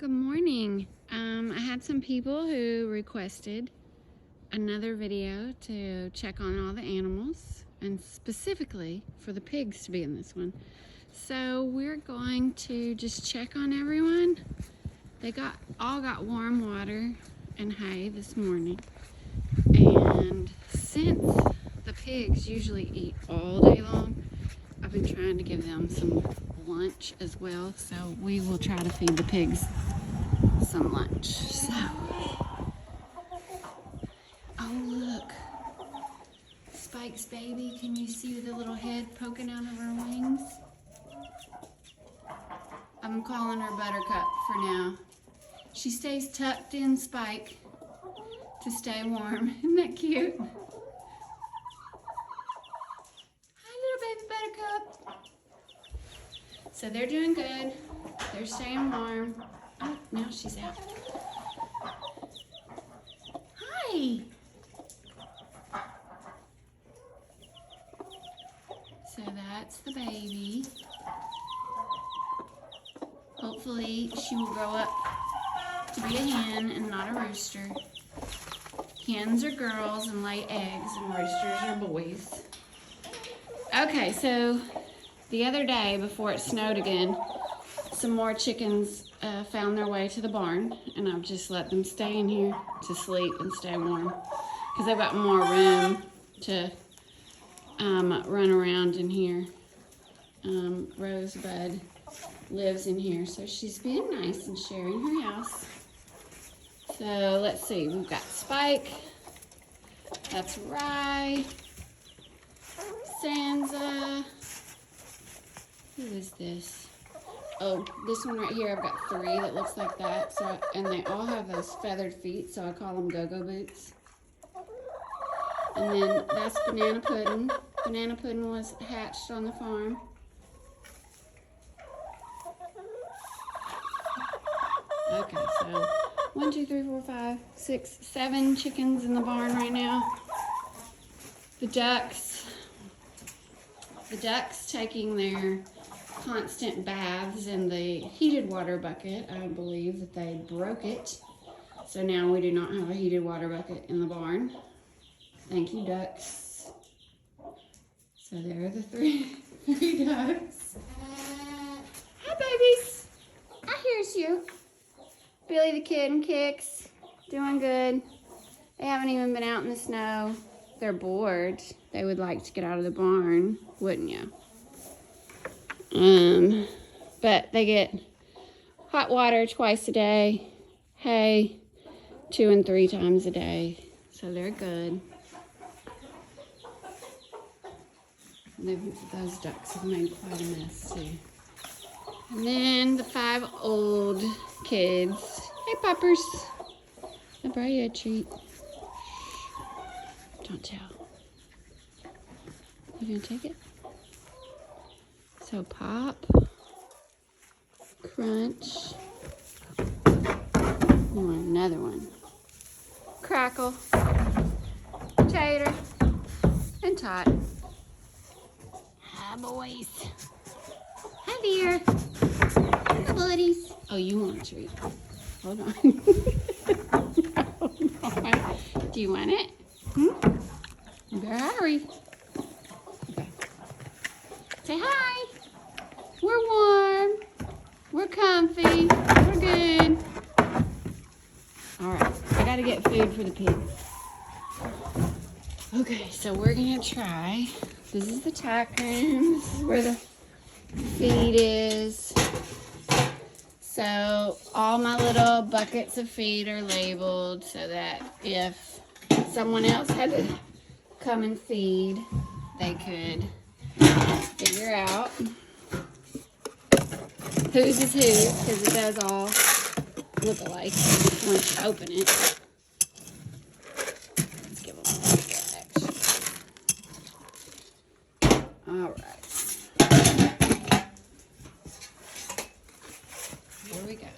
Good morning. I had some people who requested another video to check on all the animals and specifically for the pigs to be in this one. So we're going to just check on everyone. They all got warm water and hay this morning. And since the pigs usually eat all day long, I've been trying to give them some lunch as well. So we will try to feed the pigs some lunch. So, oh look, Spike's baby, can you see the little head poking out of her wings? I'm calling her Buttercup for now. She stays tucked in Spike to stay warm. Isn't that cute? Hi little baby Buttercup. So they're doing good. They're staying warm. Oh, now she's out. Hi. So that's the baby. Hopefully she will grow up to be a hen and not a rooster. Hens are girls and lay eggs, and roosters are boys. Okay, so the other day before it snowed again, some more chickens found their way to the barn, and I've just let them stay in here to sleep and stay warm because they've got more room to run around in here. Rosebud lives in here, so she's being nice and sharing her house. So let's see, we've got Spike, that's Rye, Sansa, who is this? Oh, this one right here, I've got 3 that looks like that. So, and they all have those feathered feet, so I call them go-go boots. And then that's Banana Pudding. Banana Pudding was hatched on the farm. Okay, so 1, 2, 3, 4, 5, 6, 7 chickens in the barn right now. The ducks taking their constant baths in the heated water bucket. I believe that they broke it. So now we do not have a heated water bucket in the barn. Thank you, ducks. So there are the 3 ducks. Hi, babies. I hears you. Billy the kitten kicks. Doing good. They haven't even been out in the snow. They're bored. They would like to get out of the barn, wouldn't you? But they get hot water twice a day, hay 2 and 3 times a day, so they're good. Those ducks have made quite a mess too. And then the 5 old kids. Hey, puppers. I brought you a treat. Don't tell. You gonna take it? So Pop, Crunch, you want another one, Crackle, Tater, and Tot. Hi boys. Hi there. Hi buddies. Oh, you want a treat. Hold on. Hold on. Do you want it? You better hurry. Okay. Say hi. We're warm. We're comfy. We're good. All right, I gotta get food for the pigs. Okay, so we're gonna try. This is the tack room. This is where the feed is. So all my little buckets of feed are labeled so that if someone else had to come and feed, they could figure out whose is whose, because it does all look alike once you open it. Let's give them a little bit extra. All right. Here we go.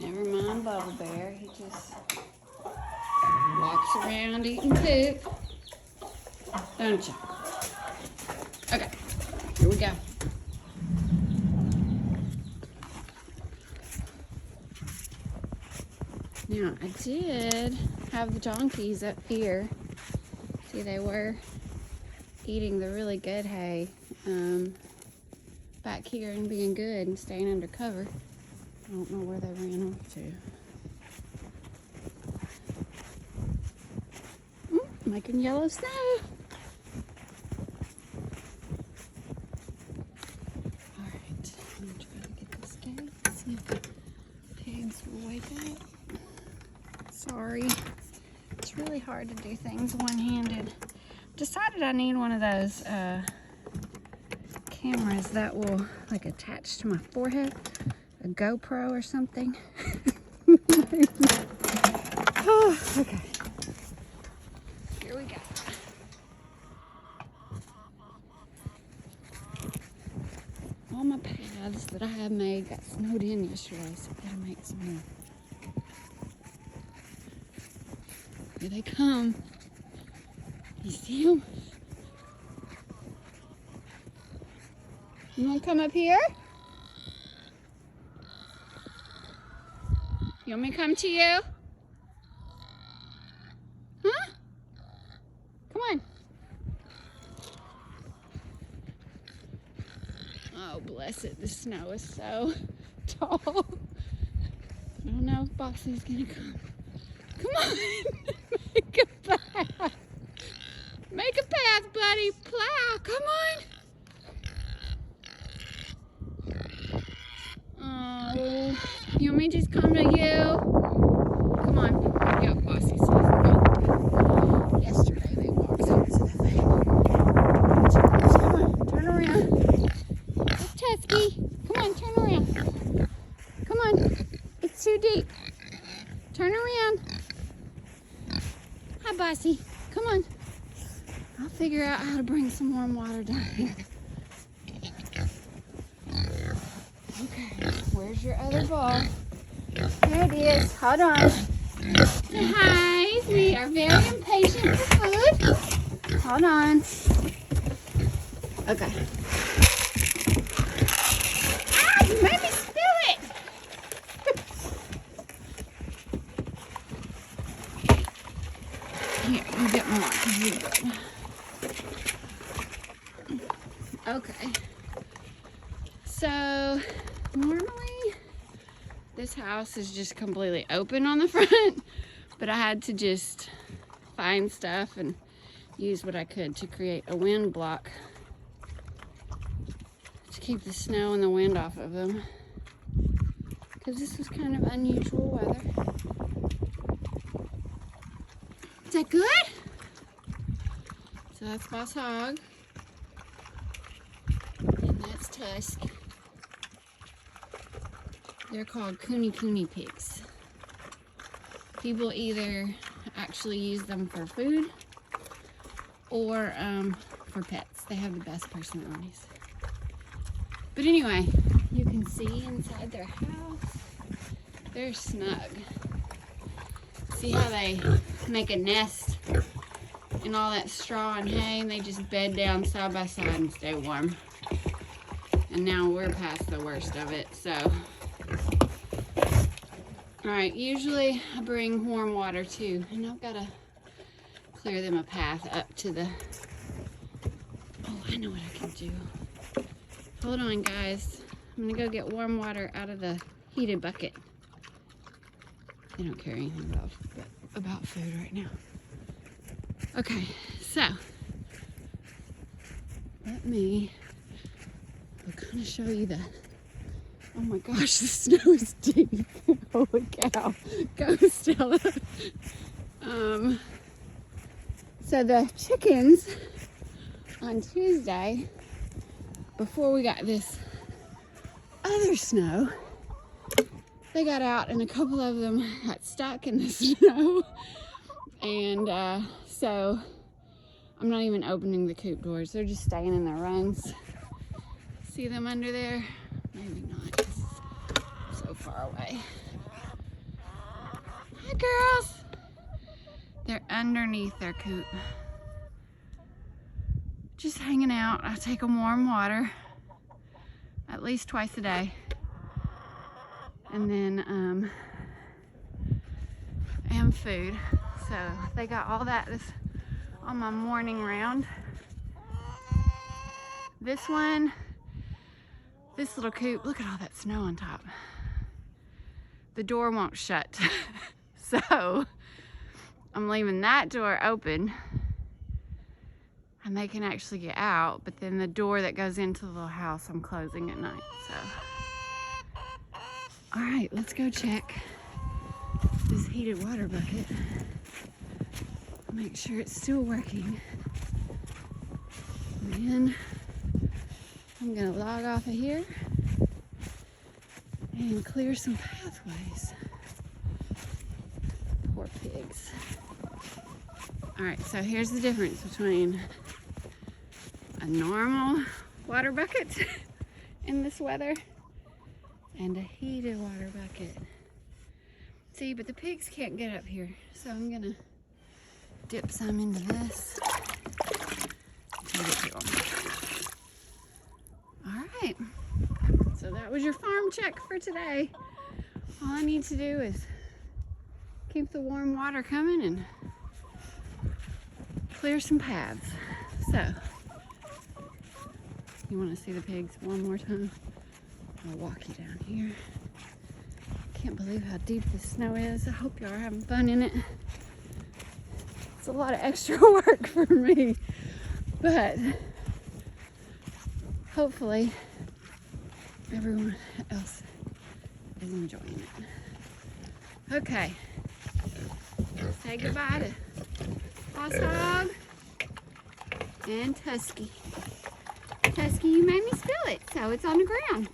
Never mind Bubble Bear. He just walks around eating poop. Don't you? Okay. Here we go. Now, I did have the donkeys up here. See, they were eating the really good hay back here and being good and staying under cover. I don't know where they ran off to. Making yellow snow. Alright, I'm going to try to get this gate. See if the pigs will wake up. Sorry. It's really hard to do things one-handed. Decided I need one of those cameras that will like attach to my forehead. A GoPro or something. Oh, okay. Here we go. All my paths that I have made got snowed in yesterday, so I gotta make some more. Here they come. You see them? You wanna come up here? You want me to come to you? Huh? Come on. Oh, bless it. The snow is so tall. I don't know if Bossy's gonna come. Come on. Make a path. Make a path, buddy. Plow. Come on. Oh. You want me to just come to you? Come on. Yeah, Bossy says no. Yesterday they walked up to the thing. Come on, turn around. It's Tusky. Come on, turn around. Come on. It's too deep. Turn around. Hi, Bossy. Come on. I'll figure out how to bring some warm water down here. Okay, where's your other ball? There it is. Hold on. Hi, we are very impatient for food. Hold on. Okay. Ah, you made me spill it. Here, you get more because you're good. Okay. So, normally this house is just completely open on the front, but I had to just find stuff and use what I could to create a wind block to keep the snow and the wind off of them, because this was kind of unusual weather. Is that good? So that's Boss Hog, and that's Tusk. They're called Kune pigs. People either actually use them for food or for pets. They have the best personalities. But anyway, you can see inside their house. They're snug. See how they make a nest in all that straw and hay, and they just bed down side by side and stay warm. And now we're past the worst of it, so. Alright, usually I bring warm water too, and I've got to clear them a path up to the, oh, I know what I can do. Hold on, guys. I'm going to go get warm water out of the heated bucket. They don't care anything about food right now. Okay, so let me kind of show you the, oh my gosh, the snow is deep. Holy cow. Go, Stella. So the chickens on Tuesday, before we got this other snow, they got out and a couple of them got stuck in the snow. And so I'm not even opening the coop doors. They're just staying in their runs. See them under there? Maybe not. It's so far away. Hi, girls. They're underneath their coop. Just hanging out. I take them warm water at least twice a day. And then and food. So they got all that on my morning round. This one, this little coop, look at all that snow on top. The door won't shut. So I'm leaving that door open and they can actually get out, but then the door that goes into the little house I'm closing at night. So all right, let's go check this heated water bucket. Make sure it's still working. And then I'm gonna log off of here and clear some pathways. Poor pigs. All right, so here's the difference between a normal water bucket in this weather and a heated water bucket. See, but the pigs can't get up here, so I'm gonna dip some into this. Give it to them. All right, so that was your farm check for today. All I need to do is keep the warm water coming and clear some paths. So, you want to see the pigs one more time? I'll walk you down here. Can't believe how deep this snow is. I hope y'all are having fun in it. It's a lot of extra work for me, but hopefully everyone else is enjoying it. Okay, say goodbye to Boss Hog and Tusky. Tusky, you made me spill it, so it's on the ground.